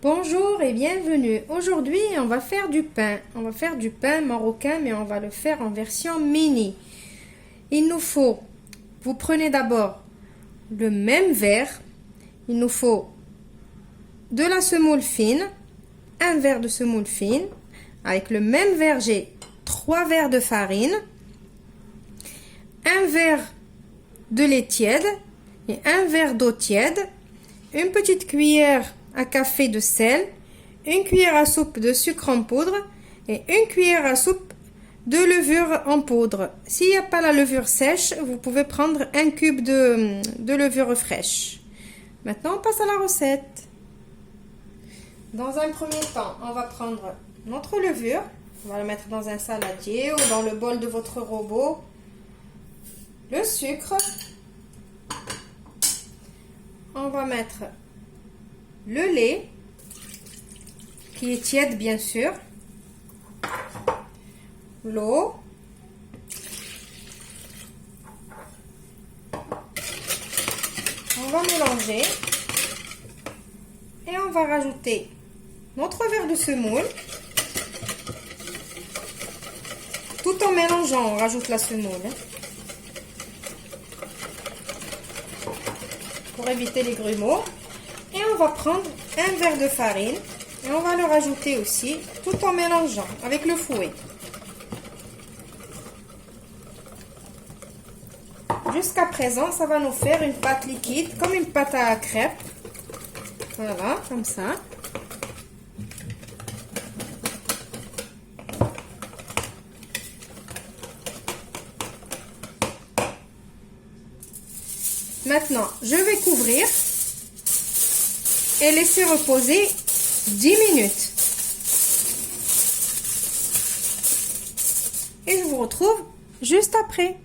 Bonjour et bienvenue. Aujourd'hui, on va faire du pain. On va faire du pain marocain, mais on va le faire en version mini. Il nous faut, vous prenez d'abord le même verre. Il nous faut de la semoule fine, un verre de semoule fine. Avec le même verre, j'ai 3 verres de farine, un verre de lait tiède et un verre d'eau tiède, une petite cuillère à café de sel, une cuillère à soupe de sucre en poudre et une cuillère à soupe de levure en poudre. S'il n'y a pas la levure sèche, vous pouvez prendre un cube de levure fraîche. Maintenant, on passe à la recette. Dans un premier temps, on va prendre notre levure. On va la mettre dans un saladier ou dans le bol de votre robot. Le sucre. On va mettre le lait, qui est tiède bien sûr. L'eau. On va mélanger. Et on va rajouter notre verre de semoule. Tout en mélangeant, on rajoute la semoule. Pour éviter les grumeaux. Et on va prendre un verre de farine. Et on va le rajouter aussi, tout en mélangeant avec le fouet. Jusqu'à présent, ça va nous faire une pâte liquide, comme une pâte à crêpes. Voilà, comme ça. Maintenant, je vais couvrir et laisser reposer 10 minutes. Et je vous retrouve juste après.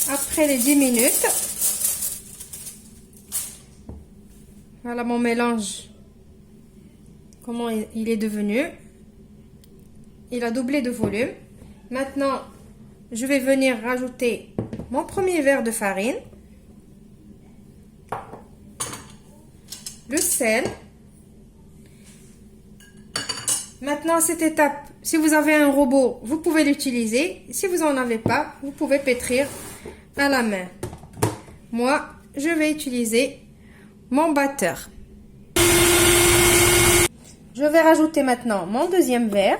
Après les 10 minutes, voilà mon mélange, comment il est devenu. Il a doublé de volume. Maintenant, je vais venir rajouter mon premier verre de farine, le sel. Maintenant, à cette étape, si vous avez un robot, vous pouvez l'utiliser. Si vous n'en avez pas, vous pouvez pétrir à la main. Moi, je vais utiliser mon batteur. Je vais rajouter maintenant mon deuxième verre.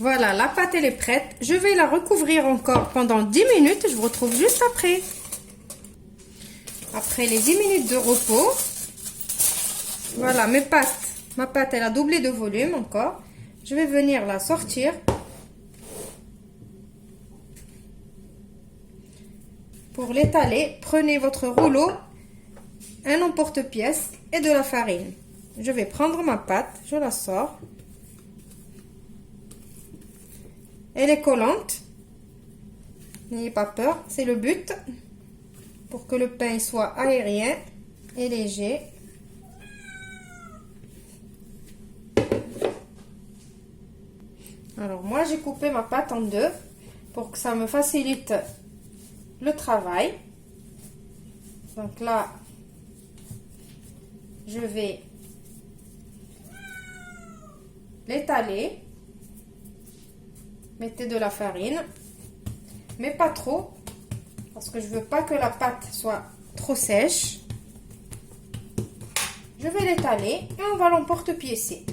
Voilà, la pâte elle est prête. Je vais la recouvrir encore pendant 10 minutes. Je vous retrouve juste après. Après les 10 minutes de repos, voilà ma pâte elle a doublé de volume encore. Je vais venir la sortir. Pour l'étaler, prenez votre rouleau, un emporte-pièce et de la farine. Je vais prendre ma pâte, je la sors. Elle est collante. N'ayez pas peur, c'est le but. Pour que le pain soit aérien et léger. Alors moi j'ai coupé ma pâte en deux pour que ça me facilite le travail. Donc là, je vais l'étaler. Mettez de la farine, mais pas trop, parce que je veux pas que la pâte soit trop sèche. Je vais l'étaler et on va l'emporte-piécer.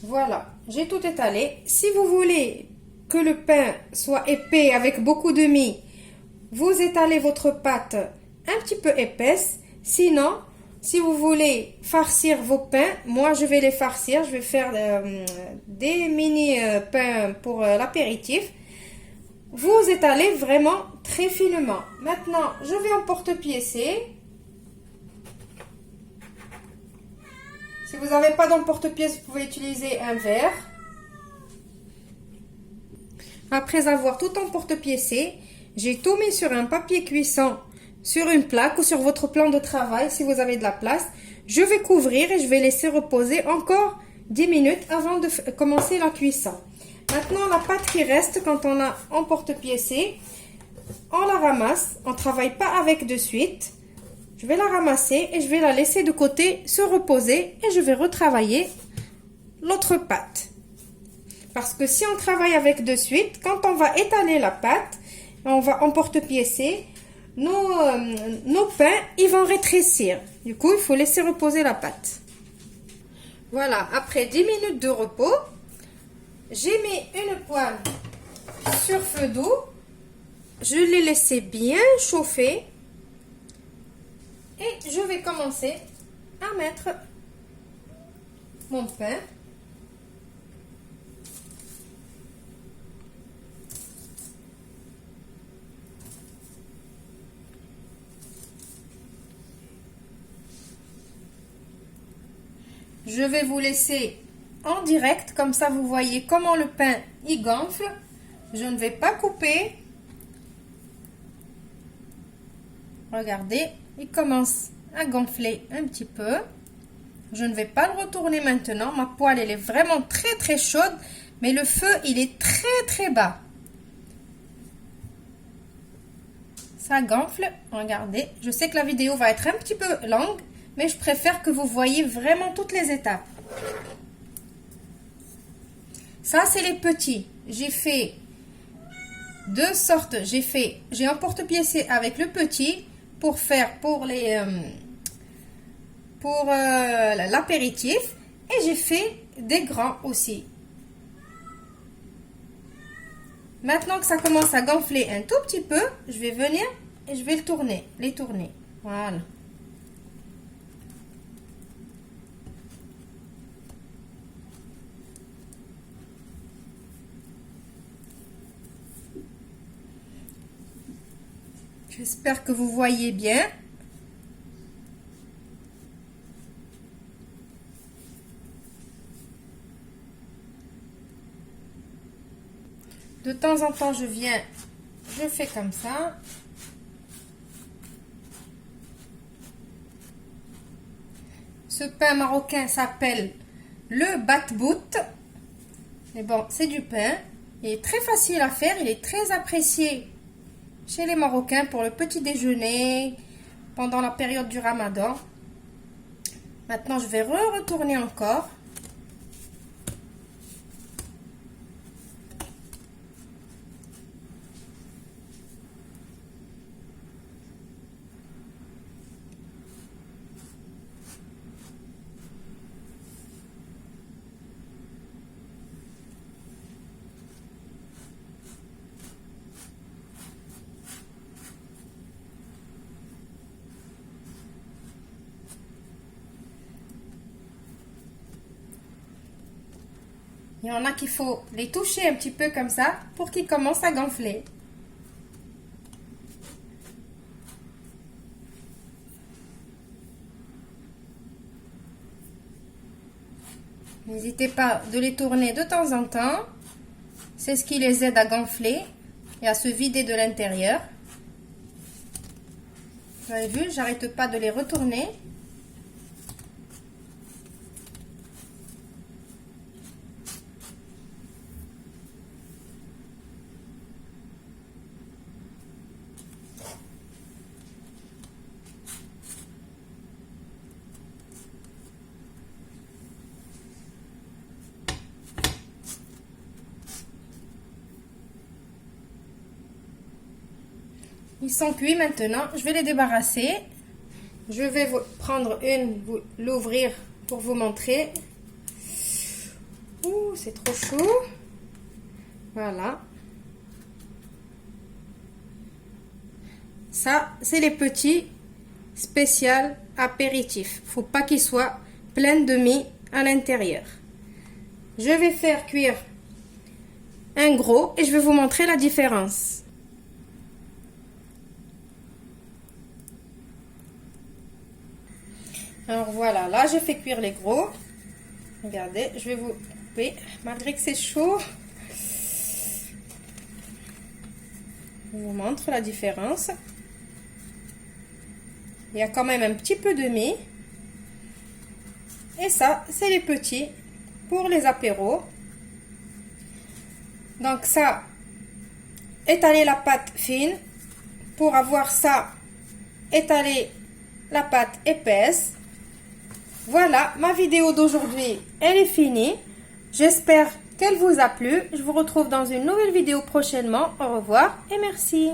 Voilà, j'ai tout étalé. Si vous voulez que le pain soit épais avec beaucoup de mie, vous étalez votre pâte un petit peu épaisse. Sinon, si vous voulez farcir vos pains, moi je vais les farcir. Je vais faire des mini pains pour l'apéritif. Vous étalez vraiment très finement. Maintenant, je vais emporte-piécer. Si vous n'avez pas d'emporte-pièce, vous pouvez utiliser un verre. Après avoir tout emporte-piécé, j'ai tout mis sur un papier cuisson sur une plaque ou sur votre plan de travail si vous avez de la place. Je vais couvrir et je vais laisser reposer encore 10 minutes avant de commencer la cuisson. Maintenant, la pâte qui reste quand on a emporte-pièce, on la ramasse. On ne travaille pas avec de suite. Je vais la ramasser et je vais la laisser de côté se reposer et je vais retravailler l'autre pâte. Parce que si on travaille avec de suite, quand on va étaler la pâte, on va emporte-pièce, nos pains, ils vont rétrécir. Du coup, il faut laisser reposer la pâte. Voilà, après 10 minutes de repos, j'ai mis une poêle sur feu doux. Je l'ai laissé bien chauffer. Et je vais commencer à mettre mon pain. Je vais vous laisser en direct, comme ça vous voyez comment le pain il gonfle. Je ne vais pas couper. Regardez, il commence à gonfler un petit peu. Je ne vais pas le retourner maintenant. Ma poêle, elle est vraiment très très chaude, mais le feu, il est très très bas. Ça gonfle, regardez. Je sais que la vidéo va être un petit peu longue, mais je préfère que vous voyez vraiment toutes les étapes. Ça, c'est les petits. J'ai fait deux sortes. J'ai emporte-pièce avec le petit pour faire pour l'apéritif, et j'ai fait des grands aussi. Maintenant que ça commence à gonfler un tout petit peu, je vais venir et je vais les tourner. Voilà. J'espère que vous voyez bien. De temps en temps, je fais comme ça. Ce pain marocain s'appelle le batbout. Mais bon, c'est du pain. Il est très facile à faire. Il est très apprécié chez les Marocains pour le petit déjeuner, pendant la période du Ramadan. Maintenant, je vais retourner encore. Il y en a qu'il faut les toucher un petit peu comme ça pour qu'ils commencent à gonfler. N'hésitez pas de les tourner de temps en temps. C'est ce qui les aide à gonfler et à se vider de l'intérieur. Vous avez vu, j'arrête pas de les retourner. Ils sont cuits maintenant. Je vais les débarrasser. Je vais prendre l'ouvrir pour vous montrer. Ouh, c'est trop chaud. Voilà. Ça, c'est les petits spécial apéritifs. Faut pas qu'ils soient pleins de mie à l'intérieur. Je vais faire cuire un gros et je vais vous montrer la différence. Alors voilà, là je fais cuire les gros. Regardez, je vais vous couper malgré que c'est chaud. Je vous montre la différence. Il y a quand même un petit peu de mie. Et ça, c'est les petits pour les apéros. Donc ça, étaler la pâte fine. Pour avoir ça, étaler la pâte épaisse. Voilà, ma vidéo d'aujourd'hui, elle est finie. J'espère qu'elle vous a plu. Je vous retrouve dans une nouvelle vidéo prochainement. Au revoir et merci.